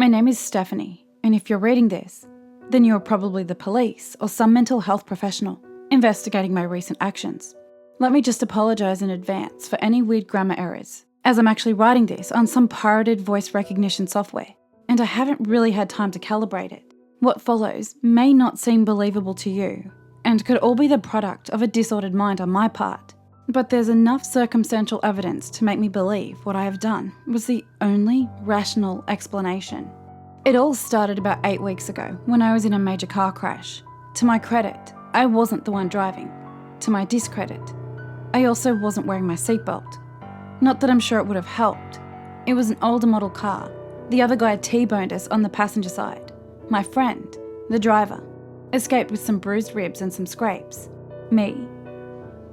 My name is Stephanie, and if you're reading this, then you're probably the police or some mental health professional investigating my recent actions. Let me just apologise in advance for any weird grammar errors, as I'm actually writing this on some pirated voice recognition software, and I haven't really had time to calibrate it. What follows may not seem believable to you, and could all be the product of a disordered mind on my part, but there's enough circumstantial evidence to make me believe what I have done was the only rational explanation. It all started about 8 weeks ago when I was in a major car crash. To my credit, I wasn't the one driving. To my discredit, I also wasn't wearing my seatbelt. Not that I'm sure it would have helped. It was an older model car. The other guy T-boned us on the passenger side. My friend, the driver, escaped with some bruised ribs and some scrapes. Me,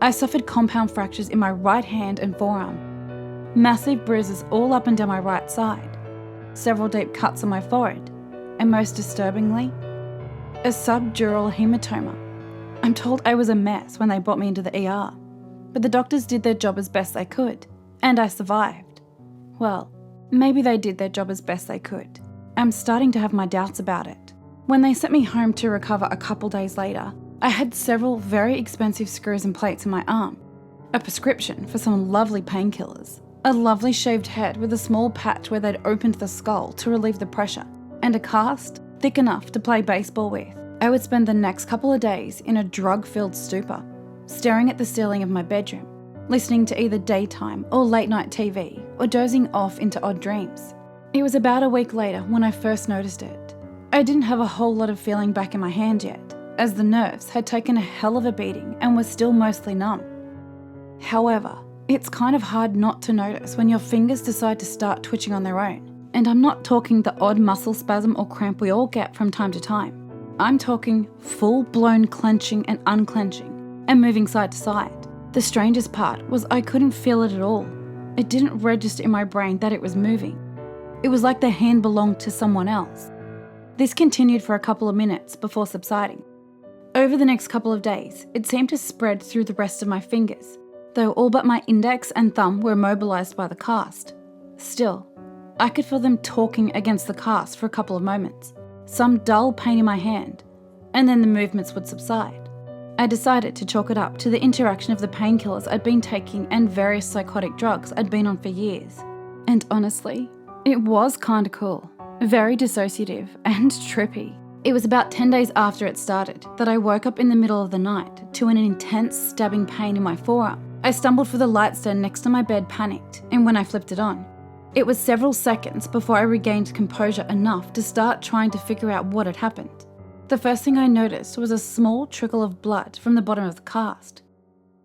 I suffered compound fractures in my right hand and forearm. Massive bruises all up and down my right side. Several deep cuts on my forehead. And most disturbingly, a subdural hematoma. I'm told I was a mess when they brought me into the ER. But the doctors did their job as best they could. And I survived. Well, maybe they did their job as best they could. I'm starting to have my doubts about it. When they sent me home to recover a couple days later, I had several very expensive screws and plates in my arm, a prescription for some lovely painkillers, a lovely shaved head with a small patch where they'd opened the skull to relieve the pressure, and a cast thick enough to play baseball with. I would spend the next couple of days in a drug-filled stupor, staring at the ceiling of my bedroom, listening to either daytime or late-night TV, or dozing off into odd dreams. It was about a week later when I first noticed it. I didn't have a whole lot of feeling back in my hand yet, as the nerves had taken a hell of a beating and were still mostly numb. However, it's kind of hard not to notice when your fingers decide to start twitching on their own. And I'm not talking the odd muscle spasm or cramp we all get from time to time. I'm talking full-blown clenching and unclenching and moving side to side. The strangest part was I couldn't feel it at all. It didn't register in my brain that it was moving. It was like the hand belonged to someone else. This continued for a couple of minutes before subsiding. Over the next couple of days, it seemed to spread through the rest of my fingers, though all but my index and thumb were immobilized by the cast. Still, I could feel them talking against the cast for a couple of moments, some dull pain in my hand, and then the movements would subside. I decided to chalk it up to the interaction of the painkillers I'd been taking and various psychotic drugs I'd been on for years. And honestly, it was kinda cool, very dissociative and trippy. It was about 10 days after it started that I woke up in the middle of the night to an intense stabbing pain in my forearm. I stumbled for the light stand next to my bed, panicked, and when I flipped it on, it was several seconds before I regained composure enough to start trying to figure out what had happened. The first thing I noticed was a small trickle of blood from the bottom of the cast.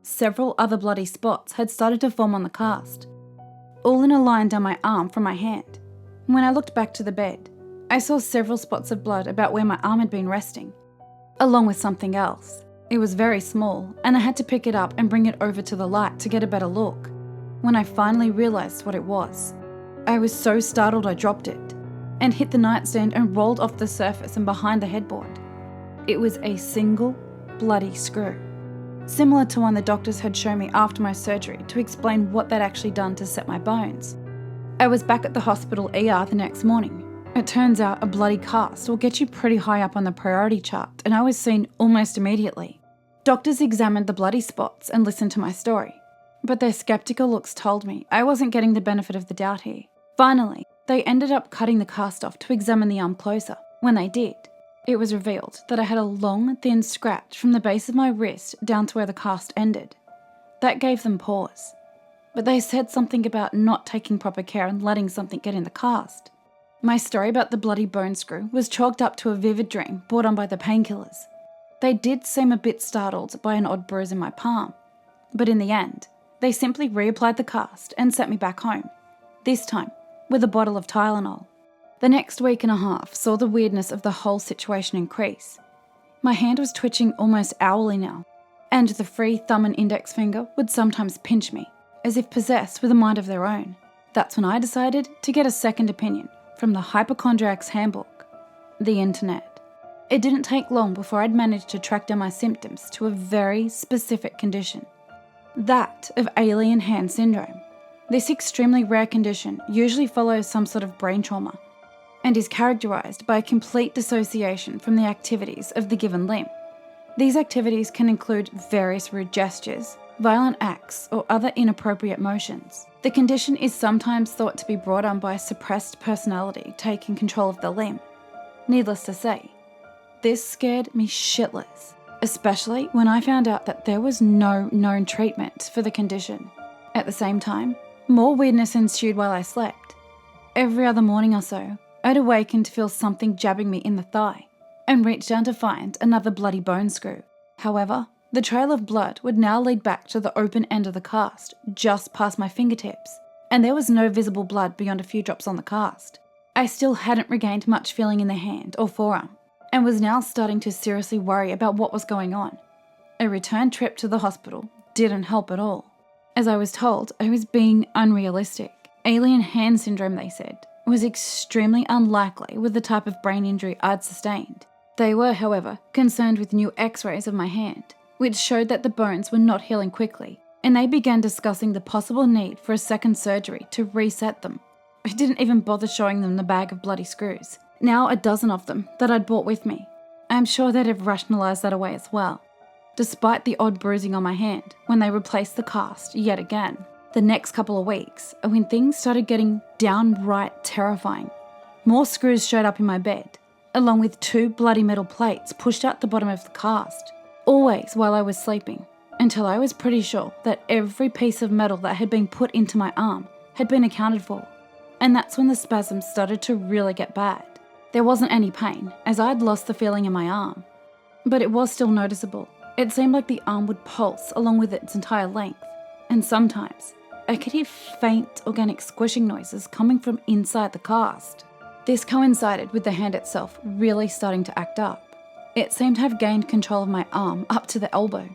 Several other bloody spots had started to form on the cast, all in a line down my arm from my hand. When I looked back to the bed, I saw several spots of blood about where my arm had been resting, along with something else. It was very small, and I had to pick it up and bring it over to the light to get a better look. When I finally realised what it was, I was so startled I dropped it, and hit the nightstand and rolled off the surface and behind the headboard. It was a single bloody screw, similar to one the doctors had shown me after my surgery to explain what they'd actually done to set my bones. I was back at the hospital ER the next morning. It turns out a bloody cast will get you pretty high up on the priority chart, and I was seen almost immediately. Doctors examined the bloody spots and listened to my story, but their skeptical looks told me I wasn't getting the benefit of the doubt here. Finally, they ended up cutting the cast off to examine the arm closer. When they did, it was revealed that I had a long, thin scratch from the base of my wrist down to where the cast ended. That gave them pause, but they said something about not taking proper care and letting something get in the cast. My story about the bloody bone screw was chalked up to a vivid dream brought on by the painkillers. They did seem a bit startled by an odd bruise in my palm, but in the end, they simply reapplied the cast and sent me back home, this time with a bottle of Tylenol. The next week and a half saw the weirdness of the whole situation increase. My hand was twitching almost hourly now, and the free thumb and index finger would sometimes pinch me, as if possessed with a mind of their own. That's when I decided to get a second opinion from the hypochondriac's handbook, the internet. It didn't take long before I'd managed to track down my symptoms to a very specific condition, that of alien hand syndrome. This extremely rare condition usually follows some sort of brain trauma, and is characterized by a complete dissociation from the activities of the given limb. These activities can include various rude gestures, violent acts, or other inappropriate motions. The condition is sometimes thought to be brought on by a suppressed personality taking control of the limb. Needless to say, this scared me shitless, especially when I found out that there was no known treatment for the condition. At the same time, more weirdness ensued while I slept. Every other morning or so, I'd awaken to feel something jabbing me in the thigh, and reach down to find another bloody bone screw. However, the trail of blood would now lead back to the open end of the cast, just past my fingertips, and there was no visible blood beyond a few drops on the cast. I still hadn't regained much feeling in the hand or forearm, and was now starting to seriously worry about what was going on. A return trip to the hospital didn't help at all. As I was told, I was being unrealistic. Alien hand syndrome, they said, was extremely unlikely with the type of brain injury I'd sustained. They were, however, concerned with new x-rays of my hand, which showed that the bones were not healing quickly, and they began discussing the possible need for a second surgery to reset them. I didn't even bother showing them the bag of bloody screws, now a dozen of them that I'd brought with me. I'm sure they'd have rationalised that away as well. Despite the odd bruising on my hand when they replaced the cast yet again, the next couple of weeks are when things started getting downright terrifying. More screws showed up in my bed, along with 2 bloody metal plates pushed out the bottom of the cast, always while I was sleeping, until I was pretty sure that every piece of metal that had been put into my arm had been accounted for. And that's when the spasms started to really get bad. There wasn't any pain, as I'd lost the feeling in my arm, but it was still noticeable. It seemed like the arm would pulse along with its entire length, and sometimes I could hear faint organic squishing noises coming from inside the cast. This coincided with the hand itself really starting to act up. It seemed to have gained control of my arm up to the elbow,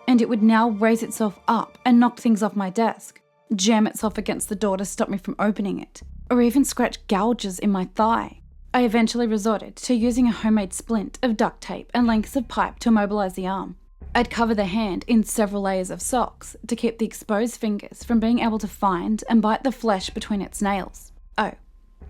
and it would now raise itself up and knock things off my desk, jam itself against the door to stop me from opening it, or even scratch gouges in my thigh. I eventually resorted to using a homemade splint of duct tape and lengths of pipe to immobilize the arm. I'd cover the hand in several layers of socks to keep the exposed fingers from being able to find and bite the flesh between its nails. Oh,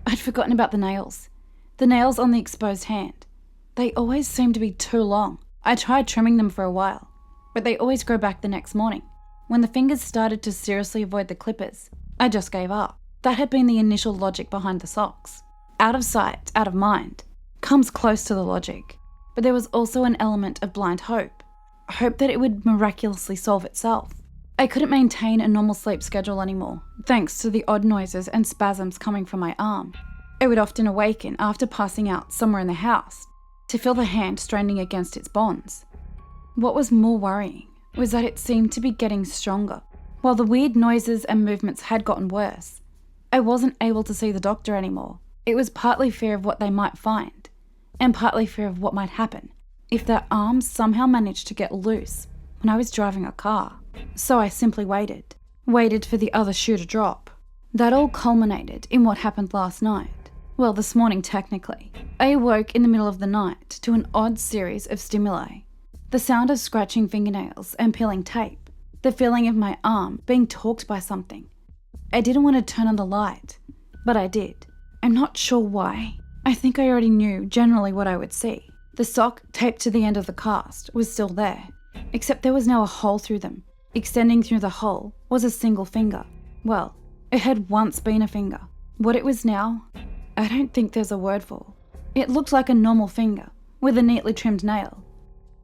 I'd forgotten about the nails. The nails on the exposed hand. They always seemed to be too long. I tried trimming them for a while, but they always grow back the next morning. When the fingers started to seriously avoid the clippers, I just gave up. That had been the initial logic behind the socks. Out of sight, out of mind, comes close to the logic, but there was also an element of blind hope. Hope that it would miraculously solve itself. I couldn't maintain a normal sleep schedule anymore, thanks to the odd noises and spasms coming from my arm. I would often awaken after passing out somewhere in the house to feel the hand straining against its bonds. What was more worrying was that it seemed to be getting stronger. While the weird noises and movements had gotten worse, I wasn't able to see the doctor anymore. It was partly fear of what they might find, and partly fear of what might happen if their arms somehow managed to get loose when I was driving a car. So I simply waited for the other shoe to drop. That all culminated in what happened last night. Well, this morning technically. I awoke in the middle of the night to an odd series of stimuli. The sound of scratching fingernails and peeling tape. The feeling of my arm being torqued by something. I didn't want to turn on the light, but I did. I'm not sure why. I think I already knew generally what I would see. The sock taped to the end of the cast was still there, except there was now a hole through them. Extending through the hole was a single finger. Well, it had once been a finger. What it was now, I don't think there's a word for. It looked like a normal finger, with a neatly trimmed nail,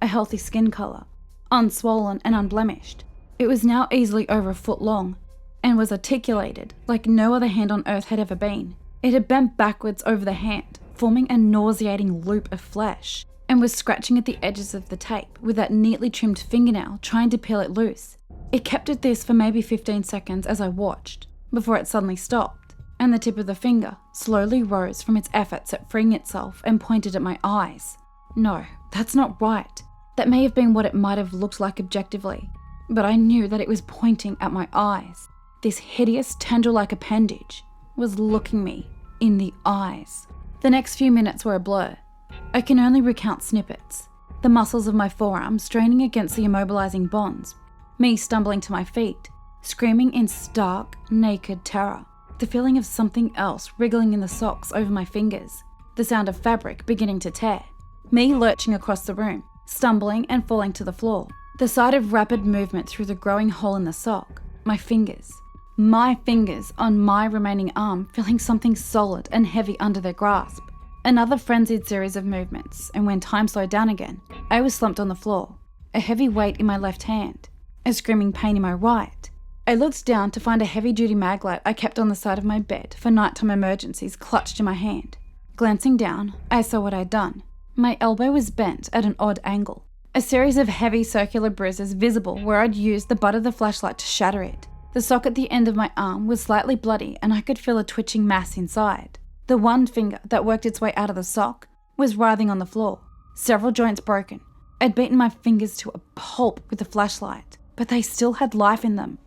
a healthy skin colour, unswollen and unblemished. It was now easily over a foot long, and was articulated like no other hand on earth had ever been. It had bent backwards over the hand, forming a nauseating loop of flesh, and was scratching at the edges of the tape with that neatly trimmed fingernail trying to peel it loose. It kept at this for maybe 15 seconds as I watched, before it suddenly stopped, and the tip of the finger slowly rose from its efforts at freeing itself and pointed at my eyes. No, that's not right. That may have been what it might have looked like objectively, but I knew that it was pointing at my eyes. This hideous tendril-like appendage was looking me in the eyes. The next few minutes were a blur. I can only recount snippets. The muscles of my forearm straining against the immobilizing bonds. Me stumbling to my feet, screaming in stark, naked terror. The feeling of something else wriggling in the socks over my fingers. the sound of fabric beginning to tear, me lurching across the room, stumbling and falling to the floor, the sight of rapid movement through the growing hole in the sock, my fingers on my remaining arm feeling something solid and heavy under their grasp. Another frenzied series of movements, and when time slowed down again, I was slumped on the floor, a heavy weight in my left hand, a screaming pain in my right. I looked down to find a heavy-duty mag light I kept on the side of my bed for nighttime emergencies clutched in my hand. Glancing down, I saw what I'd done. My elbow was bent at an odd angle, a series of heavy circular bruises visible where I'd used the butt of the flashlight to shatter it. The sock at the end of my arm was slightly bloody and I could feel a twitching mass inside. The one finger that worked its way out of the sock was writhing on the floor, several joints broken. I'd beaten my fingers to a pulp with the flashlight, but they still had life in them.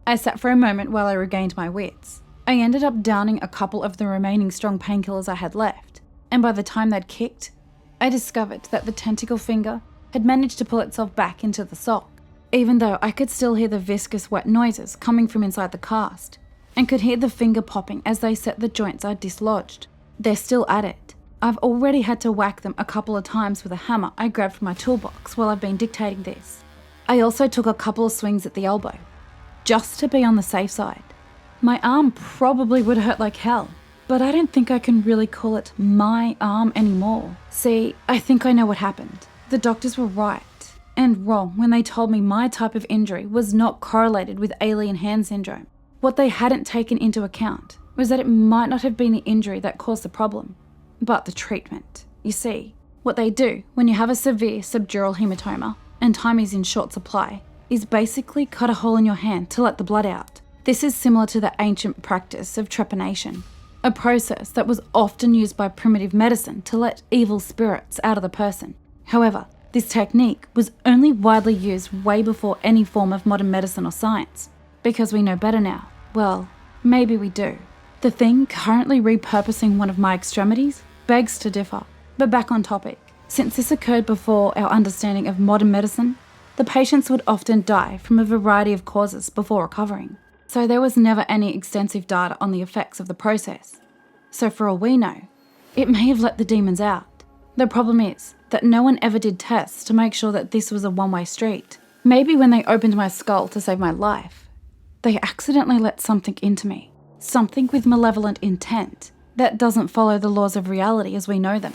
I sat for a moment while I regained my wits. I ended up downing a couple of the remaining strong painkillers I had left, and by the time they'd kicked, I discovered that the tentacle finger had managed to pull itself back into the sock, even though I could still hear the viscous wet noises coming from inside the cast, and could hear the finger popping as they set the joints I'd dislodged. They're still at it. I've already had to whack them a couple of times with a hammer I grabbed from my toolbox while I've been dictating this. I also took a couple of swings at the elbow, just to be on the safe side. My arm probably would hurt like hell, but I don't think I can really call it my arm anymore. See, I think I know what happened. The doctors were right and wrong when they told me my type of injury was not correlated with alien hand syndrome. What they hadn't taken into account was that it might not have been the injury that caused the problem, but the treatment. You see, what they do when you have a severe subdural hematoma and time is in short supply is basically cut a hole in your hand to let the blood out. This is similar to the ancient practice of trepanation, a process that was often used by primitive medicine to let evil spirits out of the person. However, this technique was only widely used way before any form of modern medicine or science. Because we know better now, well, maybe we do. The thing currently repurposing one of my extremities begs to differ. But back on topic, since this occurred before our understanding of modern medicine, the patients would often die from a variety of causes before recovering. So there was never any extensive data on the effects of the process. So for all we know, it may have let the demons out. The problem is that no one ever did tests to make sure that this was a one-way street. Maybe when they opened my skull to save my life, they accidentally let something into me, something with malevolent intent that doesn't follow the laws of reality as we know them.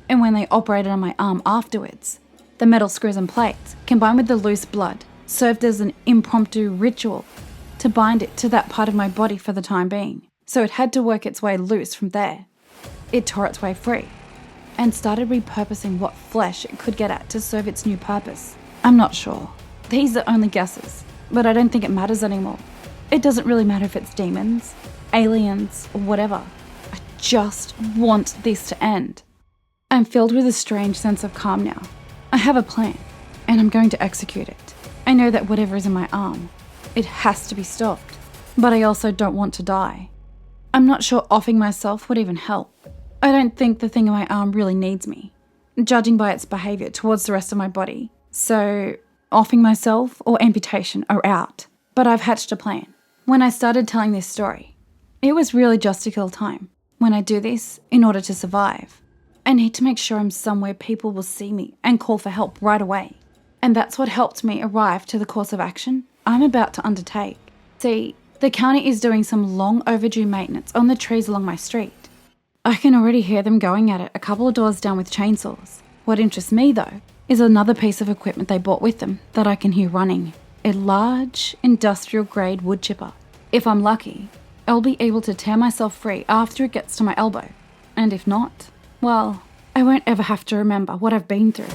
And when they operated on my arm afterwards, the metal screws and plates, combined with the loose blood, served as an impromptu ritual to bind it to that part of my body for the time being. So it had to work its way loose from there. It tore its way free and started repurposing what flesh it could get at to serve its new purpose. I'm not sure. These are only guesses, but I don't think it matters anymore. It doesn't really matter if it's demons, aliens, or whatever. I just want this to end. I'm filled with a strange sense of calm now. I have a plan, and I'm going to execute it. I know that whatever is in my arm, it has to be stopped, but I also don't want to die. I'm not sure offing myself would even help. I don't think the thing in my arm really needs me, judging by its behaviour towards the rest of my body. So, offing myself or amputation are out. But I've hatched a plan. When I started telling this story, it was really just to kill time. When I do this, in order to survive, I need to make sure I'm somewhere people will see me and call for help right away. And that's what helped me arrive to the course of action I'm about to undertake. See, the county is doing some long overdue maintenance on the trees along my street. I can already hear them going at it a couple of doors down with chainsaws. What interests me though is another piece of equipment they brought with them that I can hear running. A large industrial grade wood chipper. If I'm lucky, I'll be able to tear myself free after it gets to my elbow. And if not, well, I won't ever have to remember what I've been through.